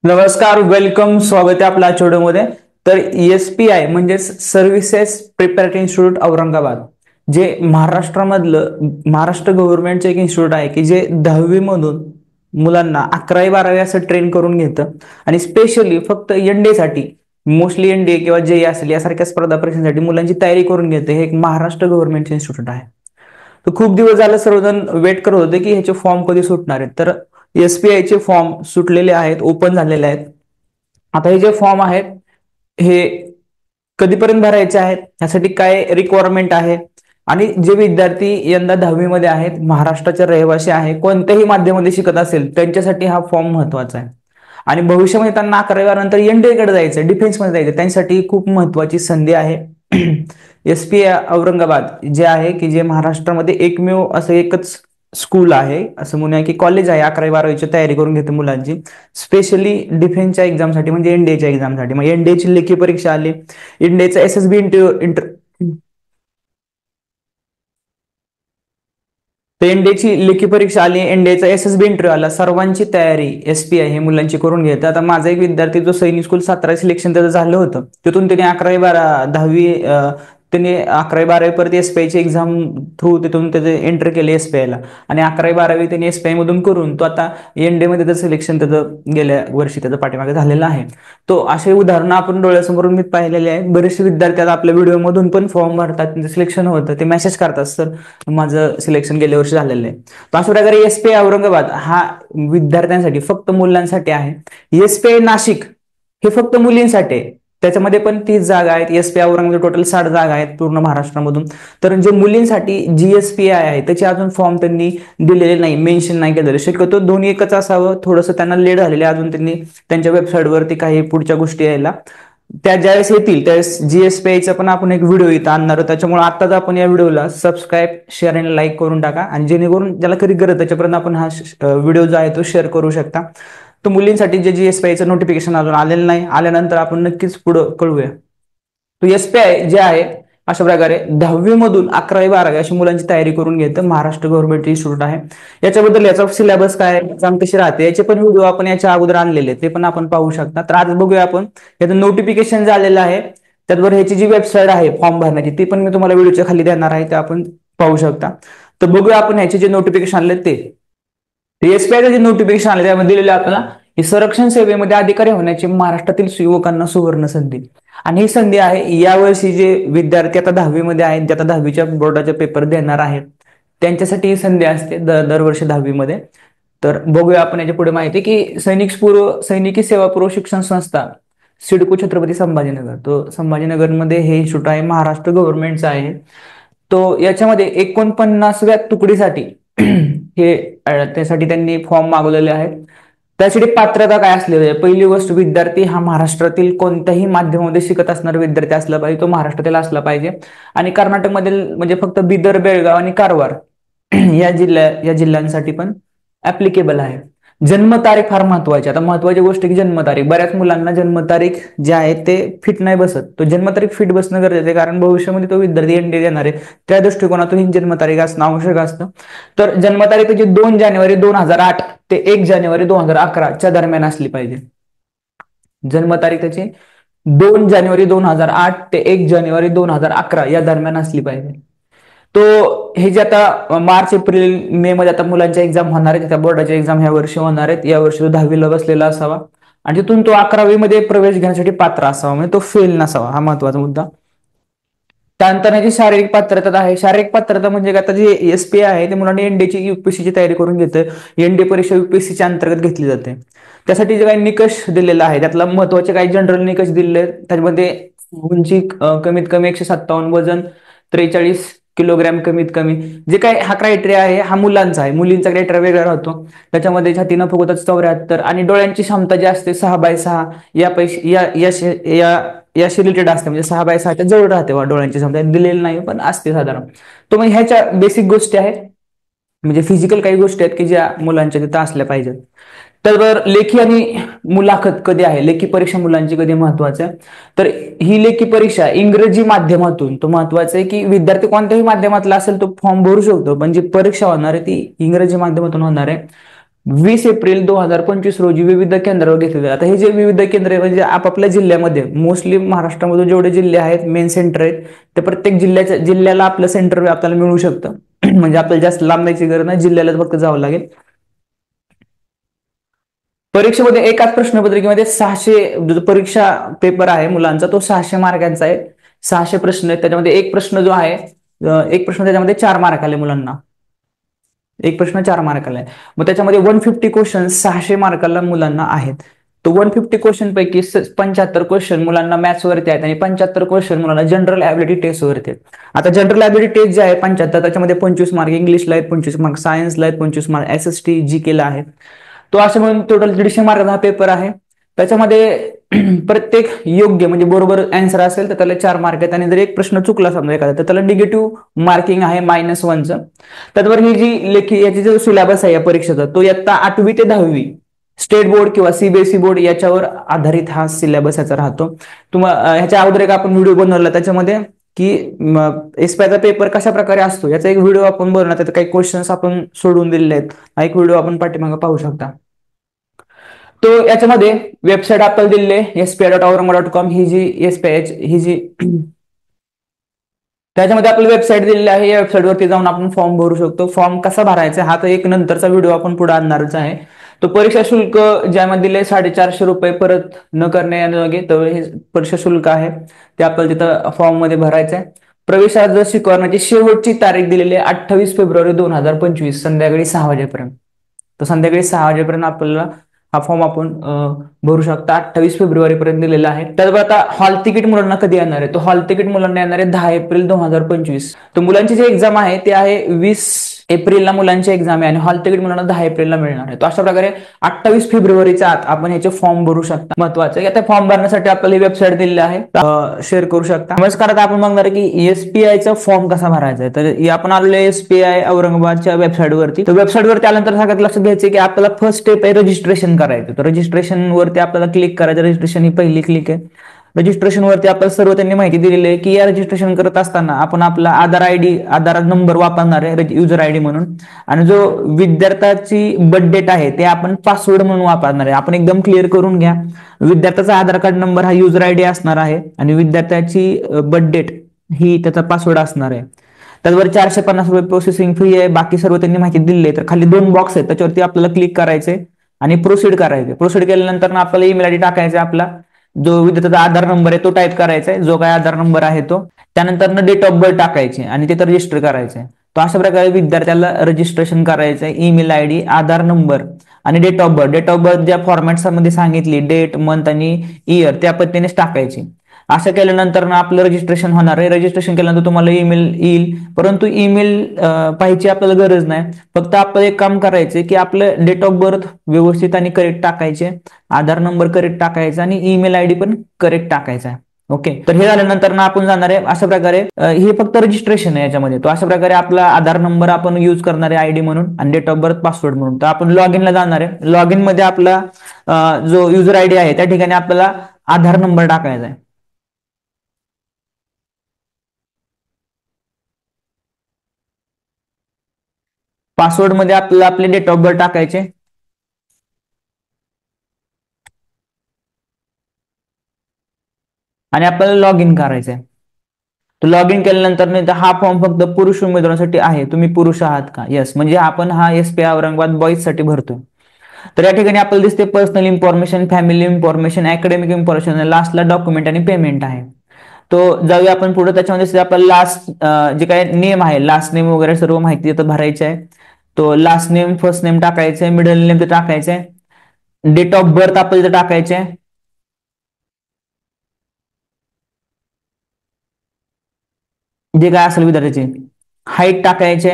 नमस्कार, वेलकम. स्वागत आहे आपल्या आठवड्यामध्ये. तर SPI म्हणजे सर्व्हिसेस प्रिपरेटरी इन्स्टिट्यूट औरंगाबाद, जे महाराष्ट्र गव्हर्नमेंटचं एक इन्स्टिट्यूट आहे की जे 10वी मधून मुलांना 11वी 12वी असं ट्रेन करून घेतं आणि स्पेशली फक्त NDA साठी, मोस्टली NDA किंवा JEE असेल यासारख्या स्पर्धा परीक्षांसाठी मुलांची तयारी करून घेते. हे एक महाराष्ट्र गव्हर्नमेंटचे इन्स्टिट्यूट आहे. तर खूप दिवस झाले सर्वजण वेट करत होते की ह्याचे फॉर्म कधी सुटणार आहेत. तर SPI चे फॉर्म सुटलेले आहेत, ओपन झालेले आहेत. आता हे जे फॉर्म आहेत हे कधीपर्यंत भरायचे आहेत, यासाठी काय रिक्वायरमेंट आहे, आणि जे विद्यार्थी यंदा 10वी मध्ये आहेत, महाराष्ट्राचे रहिवासी आहे, कोणत्याही माध्यमामध्ये शिकत असेल त्यांच्यासाठी हा फॉर्म महत्वाचा आहे. आणि भविष्यामध्ये त्यांना 11वी नंतर NDA कडे जायचं, डिफेन्स मध्ये जायचं, त्यांच्यासाठी खूप महत्वाची संधी आहे. SPI औरंगाबाद जे आहे की जे महाराष्ट्रामध्ये एकमेव असं एकच स्कूल आहे, असं म्हणूया की कॉलेज आहे 11वी 12वीची तयारी करून घेते मुलांची, स्पेशली डिफेन्सच्या एक्झामसाठी म्हणजे NDAच्या एक्झामसाठी. मग NDAची लेखी परीक्षा आली, NDAचा SSB NDAची लेखी परीक्षा आली, NDAचा SSB इंटरव्ह्यू आला. सर्वांची तयारी SPI हे मुलांची करून घेते. आता माझा एक विद्यार्थी जो सैनिक स्कूल 17 सिलेक्शन त्याचं झालं होतं, तिथून त्याने 11वी 12वी 10वी त्यांनी 11वी 12वी परत SPI ची एक्झाम थ्रू तिथून त्याचे एंटर केले SPI ला, आणि 11वी 12वी त्यांनी SPI मधून करून तो आता NDA मध्ये त्याचं सिलेक्शन त्याचं गेल्या वर्षी त्याचं पाठीमागे झालेलं आहे. तो असे उदाहरणं आपण डोळ्यासमोरून मी पाहिलेले आहेत. बरेचसे विद्यार्थी आता आपल्या व्हिडिओ मधून पण फॉर्म भरतात, त्यांचं सिलेक्शन होतं, ते मेसेज करतात सर माझं सिलेक्शन गेल्या वर्षी झालेलं आहे. तर अशा प्रकारे SPI औरंगाबाद हा विद्यार्थ्यांसाठी फक्त मुलांसाठी आहे. SPI नाशिक हे फक्त मुलींसाठी आहे, त्याच्यामध्ये पण 30 जागा आहेत. SPI औरंगाबाद टोटल 60 जागा आहेत पूर्ण महाराष्ट्रामधून. तर जे मुलींसाठी GSPI आहे त्याचे अजून फॉर्म त्यांनी दिलेले नाही, मेन्शन नाही केलेले. शक्यतो दोन्ही एकच असावं, थोडंसं त्यांना लेट झालेले अजून, त्यांनी त्यांच्या वेबसाईटवरती काही पुढच्या गोष्टी यायला, त्या ज्यावेळेस येतील त्यावेळेस GSPIचा पण आपण एक व्हिडिओ इथं आणणार. त्याच्यामुळे आताच आपण या व्हिडिओला सबस्क्राईब, शेअर आणि लाईक करून टाका, आणि जेणेकरून ज्याला कधी गरज त्याच्यापर्यंत आपण हा व्हिडिओ जो आहे तो शेअर करू शकता. तर मुलींसाठी जे GSPIचं नोटिफिकेशन अजून आलेलं नाही, आल्यानंतर आपण नक्कीच पुढं कळूया. तो SPI जे आहे अशा प्रकारे 10वी मधून 11वी 12वी अशी मुलांची तयारी करून घेतं, महाराष्ट्र गव्हर्नमेंट इन्स्टिट्यूट आहे. याच्याबद्दल याचा सिलेबस काय, एक्झाम कशी राहते, याचे पण व्हिडिओ आपण याच्या अगोदर आणलेले, ते पण आपण पाहू शकता. तर आज बघूया आपण, याचं नोटिफिकेशन झालेलं आहे, त्याचबरोबर ह्याची जी वेबसाईट आहे फॉर्म भरण्याची ती पण मी तुम्हाला व्हिडिओच्या खाली देणार आहे, ते आपण पाहू शकता. तर बघूया आपण ह्याचे जे नोटिफिकेशन आले ते. SPIचं जे नोटिफिकेशन आले त्यामध्ये दिलेलं आपल्याला ही संरक्षण सेवेमध्ये अधिकारी होण्याची महाराष्ट्रातील युवकांना सुवर्ण संधी, आणि ही संधी आहे यावर्षी जे विद्यार्थी आता 10वी मध्ये आहेत, जे आता 10वीच्या बोर्डाचे पेपर देणार आहेत, त्यांच्यासाठी ही संधी असते दरवर्षी 10वी मध्ये. तर बघूया आपण याच्या पुढे माहिती की सैनिकी सेवा पूर्व शिक्षण संस्था सिडको छत्रपती संभाजीनगर, तो संभाजीनगरमध्ये हे इन्स्टिट्यूट आहे, महाराष्ट्र गव्हर्नमेंटचा आहे. तो याच्यामध्ये 49व्या तुकडीसाठी हे त्यासाठी त्यांनी फॉर्म मागवलेले आहेत. त्यासाठी पात्रता काय असलेली आहे, पहिली गोष्ट विद्यार्थी हा महाराष्ट्रातील कोणत्याही माध्यमामध्ये शिकत असणारा विद्यार्थी असला पाहिजे, तो महाराष्ट्रातील असला पाहिजे, आणि कर्नाटकमधील म्हणजे फक्त बिदर, बेळगाव आणि कारवार या जिल्ह्यांसाठी पण ऍप्लिकेबल आहे. जन्मतारीख फार महत्वाची. आता महत्वाची गोष्ट की जन्मतारीख, बऱ्याच मुलांना जन्मतारीख जे आहे ते फिट नाही बसत, तो जन्मतारीख फिट बसणं गरजेचं आहे, कारण भविष्यामध्ये तो विद्यार्थी NDA देणार आहे, त्या दृष्टिकोनातून ही जन्मतारीख असणं आवश्यक असतं. तर जन्मतारीख त्याची 2 जानेवारी 2008 ते 1 जानेवारी 2011 च्या दरम्यान असली पाहिजे. जन्मतारीख त्याची 2 जानेवारी 2008 ते 1 जानेवारी 2011 या दरम्यान असली पाहिजे. तो हे जे आता मार्च एप्रिल मे मध्ये आता मुलांच्या एक्झाम होणार आहेत, त्या बोर्डाच्या एक्झाम ह्या वर्षी होणार आहेत, या वर्षी तो 10वीला बसलेला असावा, आणि तिथून तो 11वी मध्ये प्रवेश घेण्यासाठी पात्र असावा, म्हणजे तो फेल नसावा, हा महत्वाचा मुद्दा. त्यानंतर जी शारीरिक पात्रता आहे, शारीरिक पात्रता म्हणजे आता जे SPI आहे ते मुलांनी NDAची UPSCची तयारी करून घेतं. NDA परीक्षा UPSCच्या अंतर्गत घेतली जाते. त्यासाठी जे काही निकष दिलेला आहे त्यातला महत्वाचे काही जनरल निकष दिले, त्याच्यामध्ये उंची कमीत कमी 157, वजन 43 किलोग्रॅम कमीत कमी, जे काही हा क्रायटेरिया आहे हा मुलांचा आहे. मुलींचा क्रायटेरिया वेगळा राहतो, त्याच्यामध्ये छातीनं फुगवतात 74, आणि डोळ्यांची क्षमता जी असते 6/6 यापैकी याशी रिलेटेड असते, म्हणजे 6/6च्या जवळ राहते डोळ्यांची क्षमता, दिलेली नाही पण असते साधारण. तो म्हणजे ह्याच्या बेसिक गोष्टी आहेत, म्हणजे फिजिकल काही गोष्टी आहेत की ज्या मुलांच्या तिथं असल्या पाहिजेत. तर लेखी आणि मुलाखत कधी आहे, लेखी परीक्षा मुलांची कधी महत्वाचं आहे, तर ही लेखी परीक्षा इंग्रजी माध्यमातून, तो महत्वाचं आहे की विद्यार्थी कोणत्याही माध्यमातला असेल तो फॉर्म भरू शकतो, पण जी परीक्षा होणार आहे ती इंग्रजी माध्यमातून होणार आहे. 20 एप्रिल 2025 रोजी विविध केंद्रावर घेतलेले. आता हे जे विविध केंद्र म्हणजे आपापल्या जिल्ह्यामध्ये, मोस्टली महाराष्ट्रामधून जेवढे जिल्हे आहेत, मेन सेंटर आहेत, ते प्रत्येक जिल्ह्याला आपलं सेंटर आपल्याला मिळू शकतं. म्हणजे आपल्याला जास्त लांब जायची गरज नाही, जिल्ह्याला फक्त जावं लागेल. परीक्षेमध्ये एकाच प्रश्नपत्रिकेमध्ये 600 परीक्षा पेपर आहे मुलांचा, तो 600 मार्कांचा आहे. 600 प्रश्न आहेत, त्याच्यामध्ये एक प्रश्न जो आहे, एक प्रश्न त्याच्यामध्ये 4 मार्क आले मुलांना. एक प्रश्न 4 मार्काला आहे. मग त्याच्यामध्ये 150 क्वेश्चन 600 मार्काला मुलांना आहेत. तो 150 क्वेश्चन पैकी 75 क्वेश्चन मुलांना मॅथ्स वरती आहेत आणि 75 क्वेश्चन मुलांना जनरल ऍबिलिटी टेस्ट वरती आहेत. आता जनरल ऍबिलिटी टेस्ट जे आहे 75, त्याच्यामध्ये 25 मार्क इंग्लिशला आहेत, 25 मार्क सायन्सला आहेत, 25 मार्क SST GK ला आहेत. तो असे म्हणून टोटल 150 मार्काचा हा पेपर आहे. त्याच्यामध्ये प्रत्येक योग्य म्हणजे बरोबर आन्सर असेल तर त्याला 4 मार्क आहेत, आणि जर एक प्रश्न चुकला समजा एखादा तर त्याला निगेटिव्ह मार्किंग आहे -1चं. त्याचबरोबर ही जी याची जो सिलेबस आहे या परीक्षेचा, तो इयत्ता 8वी ते 10वी स्टेट बोर्ड किंवा CBSE बोर्ड याच्यावर आधारित हा सिलेबस याचा राहतो. ह्याच्या अगोदर एक आपण व्हिडिओ बनवला त्याच्यामध्ये की एसपीआयचा पेपर कशा प्रकारे असतो याचा एक व्हिडिओ आपण बनवला, त्यात काही क्वेश्चन्स आपण सोडून दिलेले आहेत. हा एक व्हिडिओ आपण पाठीमागे पाहू शकता. तो याच्यामध्ये वेबसाईट आपल्याला दिलेली आहे spi.aurangabad.com, ही जी एसपीआय ही जी त्याच्यामध्ये आपल्याला वेबसाईट दिलेली आहे. या वेबसाईटवरती जाऊन आपण फॉर्म भरू शकतो. फॉर्म कसा भरायचा हा तर एक नंतरचा व्हिडिओ आपण पुढे आणणारच आहे. तो परीक्षा शुल्क ज्यामध्ये दिले 450 रुपये परत न करण्यायोग्य, तर हे परीक्षा शुल्क आहे ते आपल्याला तिथं फॉर्म मध्ये भरायचं आहे. प्रवेश अर्ज स्वीकारण्याची शेवटची तारीख दिलेली आहे 28 फेब्रुवारी 2025 संध्याकाळी 6 वाजेपर्यंत. तर संध्याकाळी 6 वाजेपर्यंत आपल्याला हा फॉर्म आपण भरू शकता. 28 फेब्रुवारी पर्यंत दिलेला आहे. त्याचबरोबर आता हॉल तिकीट मुलांना कधी येणार आहे, तो हॉल तिकीट मुलांना येणार आहे 10 एप्रिल 2025. तर मुलांची जी एक्झाम आहे ते आहे 20 एप्रिलला मुलांची एक्झाम आहे आणि हॉल तिकीट मुलांना 10 एप्रिलला मिळणार आहे. तो अशा प्रकारे 28 फेब्रुवारीच्या आत आपण याचे फॉर्म भरू शकता. महत्वाचं आता फॉर्म भरण्यासाठी आपल्याला ही वेबसाईट दिलेली आहे, शेअर करू शकता. नमस्कार, आता आपण बघणार की एसपीआयचा फॉर्म कसा भरायचा आहे. तर आपण आलेलो एसपीआय औरंगाबादच्या वेबसाईट वरती. तर वेबसाईट वरती आल्यानंतर सगळ्यात लक्षात घ्यायचं की आपल्याला फर्स्ट स्टेप आहे रजिस्ट्रेशन करायचं. तर रजिस्ट्रेशन वरती आपल्याला क्लिक करायचं. रजिस्ट्रेशन ही पहिली क्लिक आहे. रजिस्ट्रेशन वरती आपल्याला सर्व त्यांनी माहिती दिलेली आहे की या रजिस्ट्रेशन करत असताना आपण आपला आधार नंबर वापरणार आहे युजर आयडी म्हणून, आणि जो विद्यार्थ्याची बर्थ डेट आहे ते आपण पासवर्ड म्हणून वापरणार आहे. आपण एकदम क्लिअर करून घ्या, विद्यार्थ्याचा आधार कार्ड नंबर हा युजर आयडी असणार आहे आणि विद्यार्थ्याची बर्थ डेट ही त्याचा पासवर्ड असणार आहे. त्याचबरोबर 450 रुपये प्रोसेसिंग फी आहे. बाकी सर्व त्यांनी माहिती दिली आहे. तर खाली 2 बॉक्स आहेत, त्याच्यावरती आपल्याला क्लिक करायचे आणि प्रोसीड करायचे. प्रोसीड केल्यानंतर आपल्याला ईमेल आयडी टाकायचा, आपला जो विद्यार्थ्याचा आधार नंबर आहे तो टाईप करायचा आहे, जो काय आधार नंबर आहे तो. त्यानंतर डेट ऑफ बर्थ टाकायचे आणि तिथं रजिस्टर करायचंय. तर अशा प्रकारे विद्यार्थ्याला रजिस्ट्रेशन करायचंय. ईमेल आयडी, आधार नंबर आणि date of birth. Date of birth ज्या फॉर्मॅट्समध्ये सांगितली, डेट, मंथ आणि इयर, त्या पद्धतीनेच टाकायची. असं केल्यानंतर आपलं रजिस्ट्रेशन होणार आहे. रजिस्ट्रेशन केल्यानंतर तुम्हाला ईमेल येईल, परंतु ईमेल पाहायची आपल्याला गरज नाही. फक्त आपल्याला एक काम करायचे की आपलं डेट ऑफ बर्थ व्यवस्थित आणि करेक्ट टाकायचे, आधार नंबर करेक्ट टाकायचा आणि ईमेल आयडी पण करेक्ट टाकायचा आहे. ओके, तर हे झाल्यानंतर ना आपण जाणार आहे अशा प्रकारे, हे फक्त रजिस्ट्रेशन आहे याच्यामध्ये. तो अशा प्रकारे आपला आधार नंबर आपण यूज करणार आहे आयडी म्हणून आणि डेट ऑफ बर्थ पासवर्ड म्हणून. तर आपण लॉग इनला जाणार आहे. लॉग इन मध्ये आपला जो युजर आयडी आहे त्या ठिकाणी आपल्याला आधार नंबर टाकायचा आहे. पासवर्ड मध्ये आपल्याला आपले डेट ऑफ बर्थ टाकायचे आणि आपल्याला लॉग इन करायचंय. तर लॉग इन केल्यानंतर हा फॉर्म फक्त पुरुष उमेदवारांसाठी आहे. तुम्ही पुरुष आहात का? येस, म्हणजे आपण हा एसपीआय औरंगाबाद बॉईज साठी भरतोय. तर या ठिकाणी आपल्याला दिसते personal information, family information, academic information, लास्टला डॉक्युमेंट आणि पेमेंट आहे. तो जाऊया आपण पुढे. त्याच्यामध्ये आपल्याला लास्ट जे काय नेम आहे, लास्ट नेम वगैरे सर्व माहिती इथं भरायची आहे. तो लास्ट नेम, फर्स्ट नेम टाकायचंय, मिडल नेम ते टाकायचंय, डेट ऑफ बर्थ आपल्याला इथं टाकायचंय, जे काय असेल विद्यार्थ्याची हाईट टाकायचे,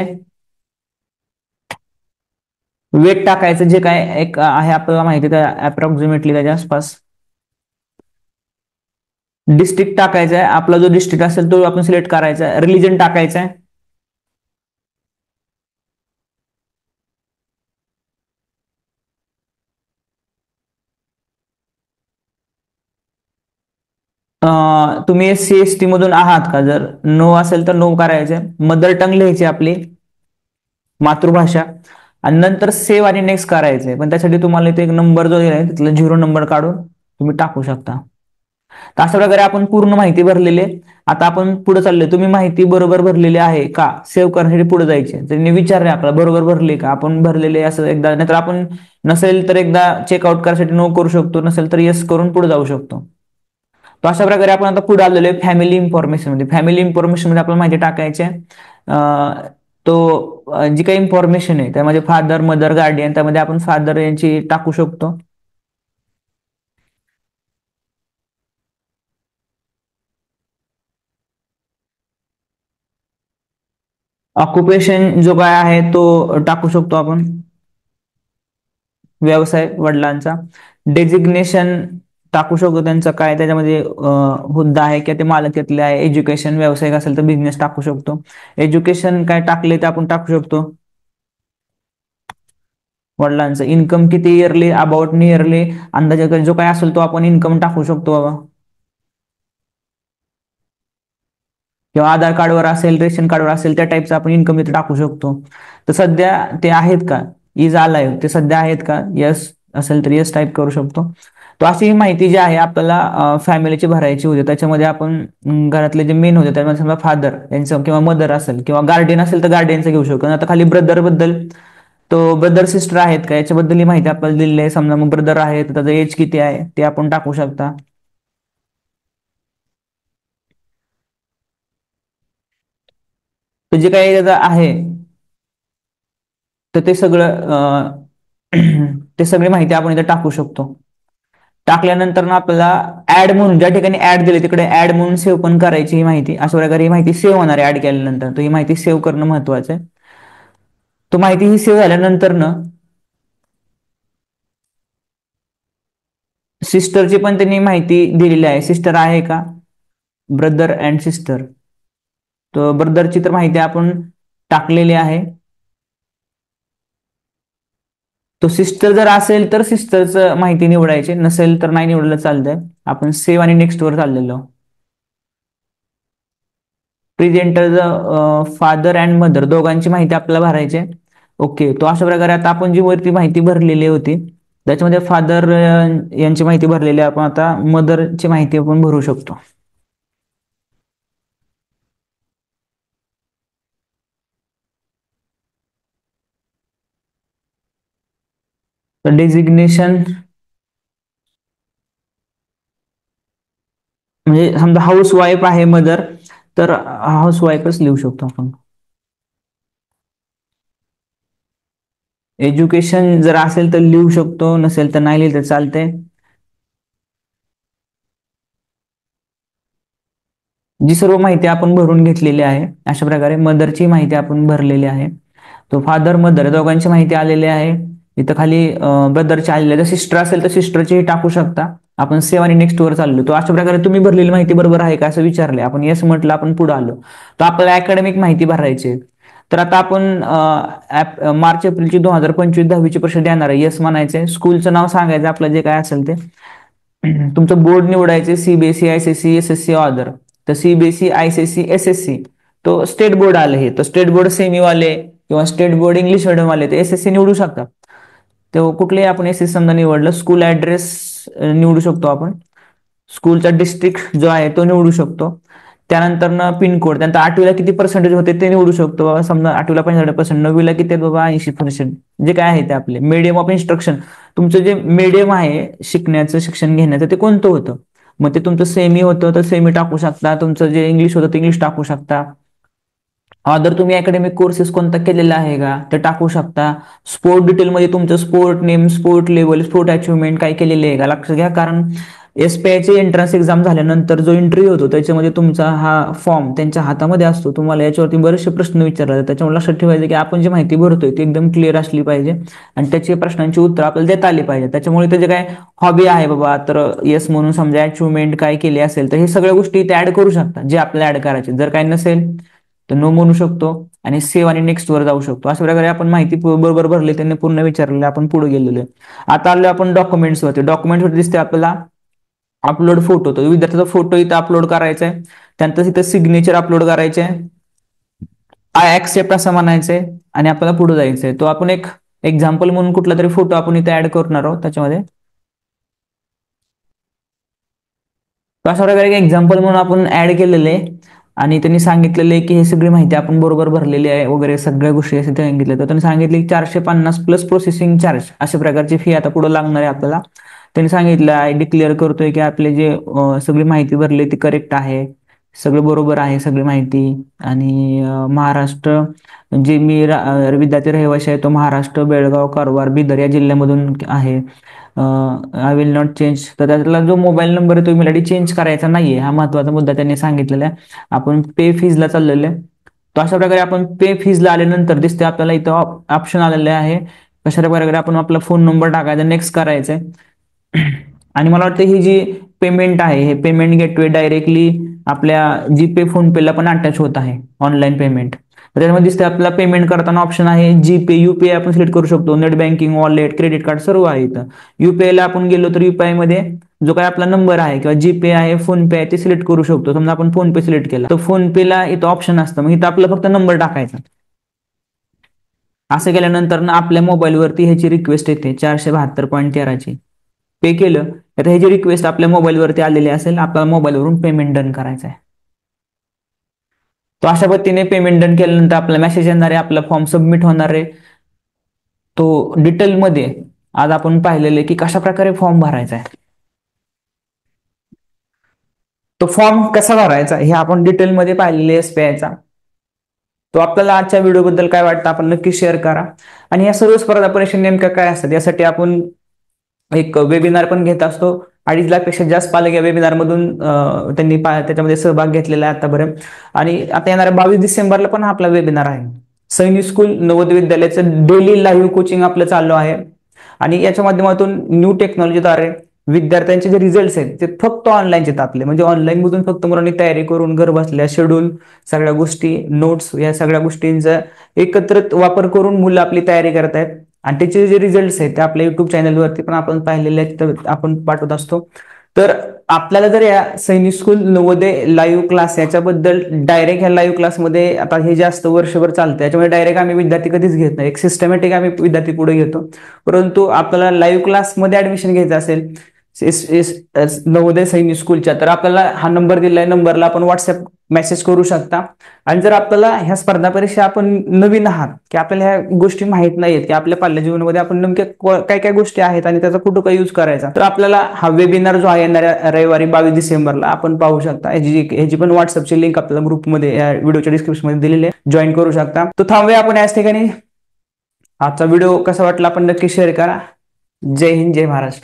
वेट टाकायचं जे काय एक आहे आपल्याला माहिती अप्रॉक्सिमेटली त्याच्या आसपास. डिस्ट्रिक्ट टाकायचा आहे, आपला जो डिस्ट्रिक्ट असेल तो आपण सिलेक्ट करायचा आहे. रिलीजन टाकायचा आहे, तुम्ही SC/ST मधून आहात का? जर नो असेल तर नो करायचे. मदर टंग लिहायची आपली मातृभाषा. आणि नंतर सेव्ह आणि नेक्स्ट करायचंय. पण त्यासाठी तुम्हाला इथे एक नंबर जो दिलाय तिथला 0 नंबर काढून तुम्ही टाकू शकता. तर अशा प्रकारे आपण पूर्ण माहिती भरलेली आहे. आता आपण पुढे चाललोय. तुम्ही माहिती बरोबर भरलेली आहे का, सेव्ह करण्यासाठी पुढे जायचे. त्यांनी विचारले आपल्याला बरोबर भरले का, आपण भरलेले असं एकदा, नाहीतर आपण नसेल तर एकदा चेकआउट करायसाठी नो करू शकतो, नसेल तर येस करून पुढे जाऊ शकतो. तर अशा प्रकारे आपण आता पुढे आलेलो आहे फॅमिली इन्फॉर्मेशन मध्ये. फॅमिली इन्फॉर्मेशन मध्ये आपल्याला माहिती टाकायची आहे. जी काही इन्फॉर्मेशन आहे त्यामध्ये फादर, मदर, गार्डियन, त्यामध्ये आपण फादर यांची टाकू शकतो. ऑक्युपेशन जो काय आहे तो टाकू शकतो आपण, व्यवसाय वडिलांचा. डेजिग्नेशन टाकू शकतो त्यांचा काय, त्याच्यामध्ये हुद्दा आहे किंवा ते मालकीतले आहे. एज्युकेशन, व्यावसायिक असेल तर बिझनेस टाकू शकतो. एज्युकेशन काय टाकले ते आपण टाकू शकतो वडिलांचं. इन्कम किती इयरली, अबाउट इयरली, अंदाजे जो काय असेल तो आपण इन्कम टाकू शकतो बाबा. किंवा आधार कार्डवर असेल, रेशन कार्डवर असेल त्या टाईपचं आपण इन्कम इथे टाकू शकतो. तर सध्या ते आहेत का, इज आलाय ते सध्या आहेत का, येस असेल तर येस टाईप करू शकतो. तर अशी ही माहिती जी आहे आपल्याला फॅमिलीची भरायची होती. त्याच्यामध्ये आपण घरातले जे मेन होते त्यामध्ये समजा फादर यांचं किंवा मदर असेल किंवा गार्डियन असेल तर गार्डियनचं घेऊ शकतो. आता खाली ब्रदर बद्दल, तो ब्रदर सिस्टर आहेत का याच्याबद्दल ही माहिती आपल्याला दिलेली आहे. समजा मग ब्रदर आहे तर त्याचं एज किती आहे ते आपण टाकू शकता. तर जे काही त्याचं आहे तर ते सगळं ते सगळी माहिती आपण इथे टाकू शकतो. टाकल्यानंतर ना आपल्याला ऍड म्हणून ज्या ठिकाणी ऍड दिले तिकडे ऍड म्हणून सेव्ह पण करायची ही माहिती. अशा प्रकारे ही माहिती सेव्ह होणार आहे ऍड केल्यानंतर. तर ही माहिती सेव्ह करणं महत्वाचं आहे. तो माहिती ही सेव्ह झाल्यानंतर ना सिस्टरची पण त्यांनी माहिती दिलेली आहे. सिस्टर आहे का, ब्रदर अँड सिस्टर. तर ब्रदरची तर माहिती आपण टाकलेली आहे. तो सिस्टर जर असेल तर सिस्टरचं माहिती निवडायची, नसेल तर नाही निवडलं चालतंय. आपण सेव्ह आणि नेक्स्ट वर चाललेलो. प्रेझेंटर फादर अँड मदर दोघांची माहिती आपल्याला भरायची आहे. ओके. तो अशा प्रकारे आता आपण जी वरती माहिती भरलेली होती त्याच्यामध्ये फादर यांची माहिती भरलेली आहे. आपण आता मदरची माहिती आपण भरू शकतो. तर डेजिग्नेशन म्हणजे समजा हाऊस वाईफ आहे मदर, तर हाऊस वाईफच लिहू शकतो आपण. एज्युकेशन जर असेल तर लिहू शकतो, नसेल तर नाही लिहिलं तर चालतंय. जी सर्व माहिती आपण भरून घेतलेली आहे अशा प्रकारे मदरची माहिती आपण भरलेली आहे. तो फादर मदर दोघांची माहिती आलेली आहे. इथं खाली ब्रदरची आलेली आहे. सिस्टर असेल तर सिस्टरची टाकू शकता. आपण सेव्ह आणि नेक्स्ट वर चाललो. तो अशा प्रकारे तुम्ही भरलेली माहिती बरोबर आहे का असं विचारले. आपण येस म्हटलं, आपण पुढे आलो. तर आपल्याला अकॅडमिक माहिती भरायची आहे. तर आता आपण मार्च एप्रिलची 2025 10वीची परीक्षा देणार आहे. येस म्हणायचंय. स्कूलचं नाव सांगायचं आपलं जे काय असेल ते. तुमचं बोर्ड निवडायचे, सीबीएसई, आयसीएसई, एसएससी, ऑदर. तर सीबीएसई, आयसीएसई, एसएससी तो स्टेट बोर्ड आले हे. तर स्टेट बोर्ड सेमी वाले किंवा स्टेट बोर्ड इंग्लिश मीडियम वाले ते एसएससी निवडू शकतात. तेव्हा कुठलेही आपण एसएससी समजा निवडलं, स्कूल ऍड्रेस निवडू शकतो आपण. स्कूलचा डिस्ट्रिक्ट जो आहे तो निवडू शकतो. त्यानंतर ना पिनकोड, त्यानंतर 8वीला किती पर्सेंटेज होते ते निवडू शकतो. बाबा समजा 8वीला 85%, 9वीला किती आहेत बाबा 80%, जे काय आहे ते आपले. मीडियम ऑफ इन्स्ट्रक्शन, तुमचं जे मीडियम आहे शिकण्याचं, शिक्षण घेण्याचं ते कोणतं होतं. मग ते तुमचं सेमी होतं तर सेमी टाकू शकता. तुमचं जे इंग्लिश होतं ते इंग्लिश टाकू शकता. अदर तुम्ही अकॅडमिक कोर्सेस कोणता केलेला आहे का ते टाकू शकता. स्पोर्ट डिटेलमध्ये तुमचं sport name, sport level, sport achievement काय केलेले आहे का लक्षात घ्या. कारण एसपीआयची एंट्रन्स एक्झाम झाल्यानंतर जो इंटरव्ह्यू होतो त्याच्यामध्ये तुमचा हा फॉर्म त्यांच्या हातामध्ये असतो. तुम्हाला याच्यावरती बरेचसे प्रश्न विचारले जातात. त्याच्यामुळे लक्षात ठेवायचं की आपण जी माहिती भरतोय ती एकदम क्लिअर असली पाहिजे आणि त्याची प्रश्नांची उत्तर आपल्याला देता आली पाहिजे. त्याच्यामुळे त्याचे काय हॉबी आहे बाबा, तर येस म्हणून समजा अचिव्हमेंट काय केली असेल तर हे सगळ्या गोष्टी इथे ऍड करू शकता जे आपल्याला ऍड करायचे. जर काही नसेल तर नो म्हणू शकतो आणि सेव्ह आणि नेक्स्ट वर जाऊ शकतो. अशा प्रकारे आपण माहिती बरोबर भरली, त्यांनी पूर्ण विचारलेलं, आपण पुढे गेलेलो आहे. आता आलो आपण डॉक्युमेंट्स वरती. डॉक्युमेंट्स वरती दिसते आपल्याला अपलोड फोटो. तो विद्यार्थ्याचा फोटो इथं अपलोड करायचा आहे. त्यानंतर इथं सिग्नेचर अपलोड करायचे आहे. आय ऍक्सेप्ट असं म्हणायचंय आणि आपल्याला पुढे जायचंय. तो आपण एक एक्झाम्पल म्हणून कुठला तरी फोटो आपण इथे ऍड करणार आहोत त्याच्यामध्ये. तर अशा प्रकारे एक्झाम्पल म्हणून आपण ऍड केलेले आहे आणि त्यांनी सांगितलेले की हे सगळी माहिती आपण बरोबर भरलेली आहे वगैरे सगळ्या गोष्टी असे सांगितले. तर त्यांनी सांगितले की 450 प्लस प्रोसेसिंग चार्ज अशा प्रकारची फी आता पुढे लागणार आहे आपल्याला. त्यांनी सांगितलं आहे डिक्लेअर करतोय की आपले जे सगळी माहिती भरली ती करेक्ट आहे, सगळं बरोबर आहे सगळी माहिती. आणि महाराष्ट्र जे मी विद्यार्थी रहिवासी आहे तो महाराष्ट्र, बेळगाव, कारवार, बिदर या जिल्ह्यामधून आहे. I will not change. तर त्यातला जो मोबाईल नंबर आहे तो ईमेल आयडी चेंज करायचा नाहीये, हा महत्वाचा मुद्दा त्यांनी सांगितलेला आहे. आपण पे फीजला चाललेलो आहे. तर अशा प्रकारे आपण पे फीजला आल्यानंतर दिसते आपल्याला इथं ऑप्शन आलेले आहे कशा प्रकारे आपण आपला फोन नंबर टाकायचा, नेक्स्ट करायचंय. आणि मला वाटतं ही जी पेमेंट आहे हे पेमेंट गेटवे डायरेक्टली आपल्या जीपे फोनपेला पण अटॅच होत आहे ऑनलाईन पेमेंट. त्याच्यामध्ये दिसते आपल्याला पेमेंट करताना ऑप्शन आहे जीपे, युपीआय आपण सिलेक्ट करू शकतो, net banking, wallet, credit card सर्व आहे इथं. युपीआयला आपण गेलो तर युपीआय मध्ये जो काही आपला नंबर आहे किंवा जीपे आहे, फोनपे आहे ते सिलेक्ट करू शकतो. समजा आपण फोनपे सिलेक्ट केला तर फोनपेला इथं ऑप्शन असतं, मग इथं आपला फक्त नंबर टाकायचा. असं केल्यानंतर ना आपल्या मोबाईलवरती ह्याची रिक्वेस्ट येते 472.13ची. पे केलं तर ह्याची रिक्वेस्ट आपल्या मोबाईलवरती आलेली असेल, आपल्याला मोबाईलवरून पेमेंट डन करायचं आहे. तो अशा पद्धतीने पेमेंट डन केल्यानंतर आपला मेसेज येणार आहे, आपला फॉर्म सबमिट होणार आहे. तो डिटेलमध्ये आज आपण पाहिलेले की कशा प्रकारे फॉर्म भरायचा आहे. तो फॉर्म कसा भरायचा हे आपण डिटेलमध्ये पाहिलेले एसबीआयचा. तो आपल्याला आजच्या व्हिडिओबद्दल काय वाटतं आपण नक्की शेअर करा. आणि या सर्व स्पर्धा परीक्षा नेमक्या काय असतात यासाठी आपण एक वेबिनार पण घेत असतो. 2.5 लाखपेक्षा जास्त पालक या वेबिनार मधून त्यांनी त्याच्यामध्ये सहभाग घेतलेला आहे आतापर्यंत. आणि आता येणाऱ्या 22 डिसेंबरला पण आपला वेबिनार आहे. सैनिक स्कूल नवोदय विद्यालयाचं डेली लाईव्ह कोचिंग आपलं चालू आहे. आणि याच्या माध्यमातून न्यू टेक्नॉलॉजीद्वारे विद्यार्थ्यांचे जे रिझल्ट आहेत ते फक्त ऑनलाईनचे आपले, म्हणजे ऑनलाईन मधून फक्त मुलांनी तयारी करून घर बसल्या शेड्यूल सगळ्या गोष्टी नोट्स या सगळ्या गोष्टींचा एकत्रित वापर करून मुलं आपली तयारी करत आहेत. आणि त्याचे जे रिझल्ट आहेत ते आपल्या युट्यूब चॅनलवरती पण आपण पाहिलेले आहेत, तर आपण पाठवत असतो. तर आपल्याला जर या सैनिक स्कूल नवोदय लाईव्ह क्लास याच्याबद्दल डायरेक्ट ह्या लाईव्ह क्लासमध्ये आता हे जास्त वर्षभर चालतं त्याच्यामुळे डायरेक्ट आम्ही विद्यार्थी कधीच घेत नाही, एक सिस्टमॅटिक आम्ही विद्यार्थी पुढे घेतो. परंतु आपल्याला लाईव्ह क्लासमध्ये ऍडमिशन घ्यायचं असेल नवोदय सैनिक स्कूलच्या तर आपल्याला हा नंबर दिलाय, नंबरला आपण व्हॉट्सअप मेसेज करू शकता. आणि जर आपल्याला ह्या स्पर्धा परीक्षा आपण नवीन आहात की आपल्याला ह्या गोष्टी माहित नाहीत की आपल्या पाल्य जीवनामध्ये आपण नेमक्या काय काय गोष्टी आहेत आणि त्याचा कुठं काय यूज करायचा, तर आपल्याला हा वेबिनार जो आहे येणाऱ्या रविवारी 22 डिसेंबरला आपण पाहू शकता. ह्याची पण व्हॉट्सअपची लिंक आपल्याला ग्रुपमध्ये या व्हिडिओच्या डिस्क्रिप्शन मध्ये दिलेली आहे, जॉईन करू शकता. तर थांबूया आपण याच ठिकाणी. आजचा व्हिडिओ कसा वाटला आपण नक्की शेअर करा. जय हिंद, जय महाराष्ट्र.